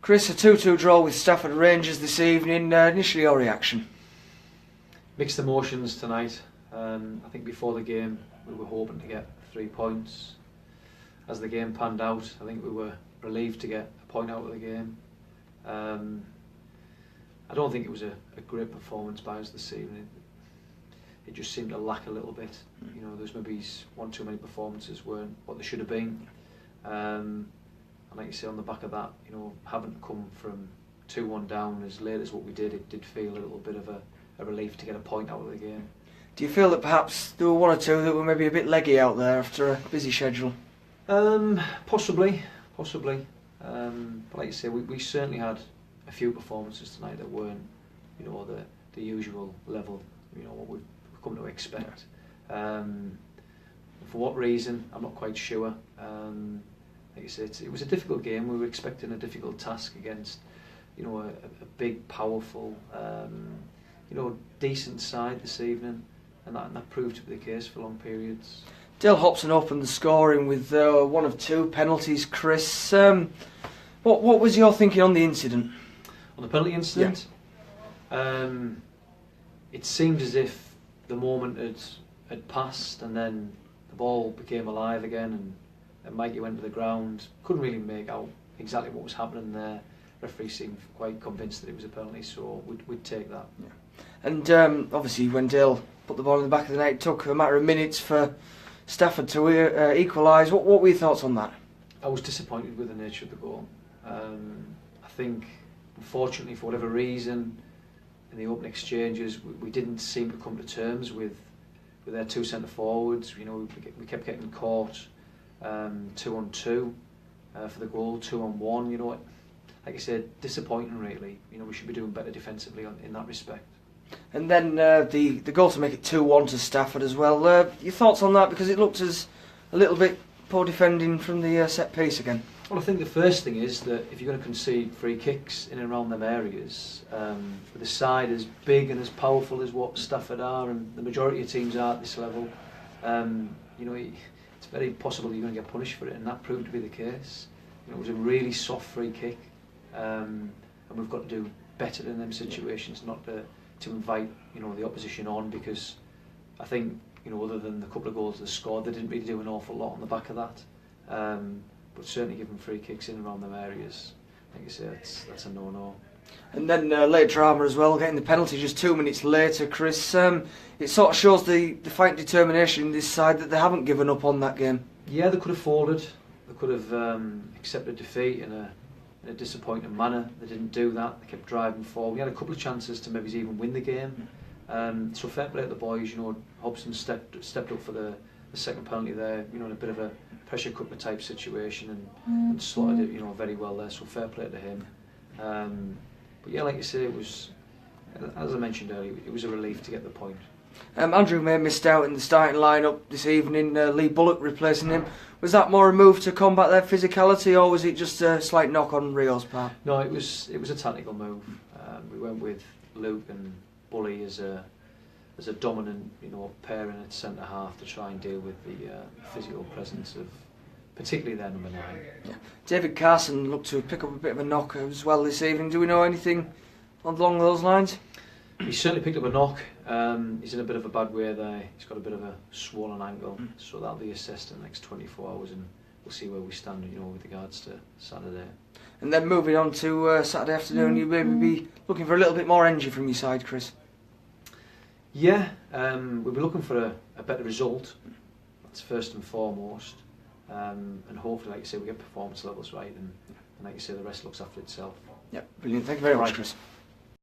Chris, a 2-2 draw with Stafford Rangers this evening. Initially, your reaction? Mixed emotions tonight. I think before the game we were hoping to get 3 points. As the game panned out, I think we were relieved to get a point out of the game. I don't think it was a great performance by us this evening. It just seemed to lack a little bit. You know, there's maybe one too many performances weren't what they should have been. And like you say, on the back of that, you know, having to come from 2-1 down as late as what we did, it did feel a little bit of a relief to get a point out of the game. Do you feel that perhaps there were one or two that were maybe a bit leggy out there after a busy schedule? Possibly. But like you say, we certainly had a few performances tonight that weren't, you know, the usual level, you know, what we've come to expect. For what reason, I'm not quite sure. Like I said, it was a difficult game. We were expecting a difficult task against, you know, a big, powerful, you know, decent side this evening, and that proved to be the case for long periods. Dale Hobson opened the scoring with one of 2 penalties. Chris, what was your thinking on the incident? On the penalty incident, it seemed as if the moment had passed, and then the ball became alive again, and Mikey went to the ground. Couldn't really make out exactly what was happening there. Referee seemed quite convinced that it was a penalty, so we'd take that. Yeah. And obviously, when Dale put the ball in the back of the net, it took a matter of minutes for Stafford to equalise. What were your thoughts on that? I was disappointed with the nature of the goal. I think, unfortunately, for whatever reason, in the open exchanges, we didn't seem to come to terms with their 2 centre forwards. You know, we kept getting caught 2-on-2 for the goal, 2-on-1. You know, like I said, disappointing really. You know, we should be doing better defensively in that respect. And then the goal to make it 2-1 to Stafford as well. Your thoughts on that, because it looked as a little bit poor defending from the set piece again? Well, I think the first thing is that if you're going to concede free kicks in and around them areas, with a side as big and as powerful as what Stafford are, and the majority of teams are at this level, you know, it's very possible you're going to get punished for it, and that proved to be the case. You know, it was a really soft free kick, and we've got to do better in them situations, not to invite, you know, the opposition on, because I think, you know, other than the couple of goals they scored, they didn't really do an awful lot on the back of that. But certainly giving free kicks in and around them areas, like you say, that's a no-no. And then late drama as well, getting the penalty just 2 minutes later, Chris. It sort of shows the fight and determination in this side that they haven't given up on that game. Yeah, they could have folded. They could have accepted defeat in a disappointing manner. They didn't do that. They kept driving forward. We had a couple of chances to maybe even win the game. So fair play to the boys. You know, Hobson stepped up for the second penalty there. You know, in a bit of a pressure cooker type situation, and slotted it, you know, very well there. So fair play to him. But yeah, like you say, it was, as I mentioned earlier, it was a relief to get the point. Andrew May missed out in the starting lineup this evening. Lee Bullock replacing him. Was that more a move to combat their physicality, or was it just a slight knock on Rio's part? No, it was a tactical move. We went with Luke and Bully as a dominant, you know, pairing at centre half to try and deal with the physical presence of particularly their number 9. Yeah. David Carson looked to pick up a bit of a knock as well this evening. Do we know anything along those lines? He certainly picked up a knock. He's in a bit of a bad way there. He's got a bit of a swollen ankle, so that'll be assessed in the next 24 hours, and we'll see where we stand, you know, with regards to Saturday. And then moving on to Saturday afternoon, you maybe be looking for a little bit more energy from your side, Chris. Yeah, we'll be looking for a better result. That's first and foremost, and hopefully, like you say, we get performance levels right, and like you say, the rest looks after itself. Yeah, brilliant. Thank you very much, Chris.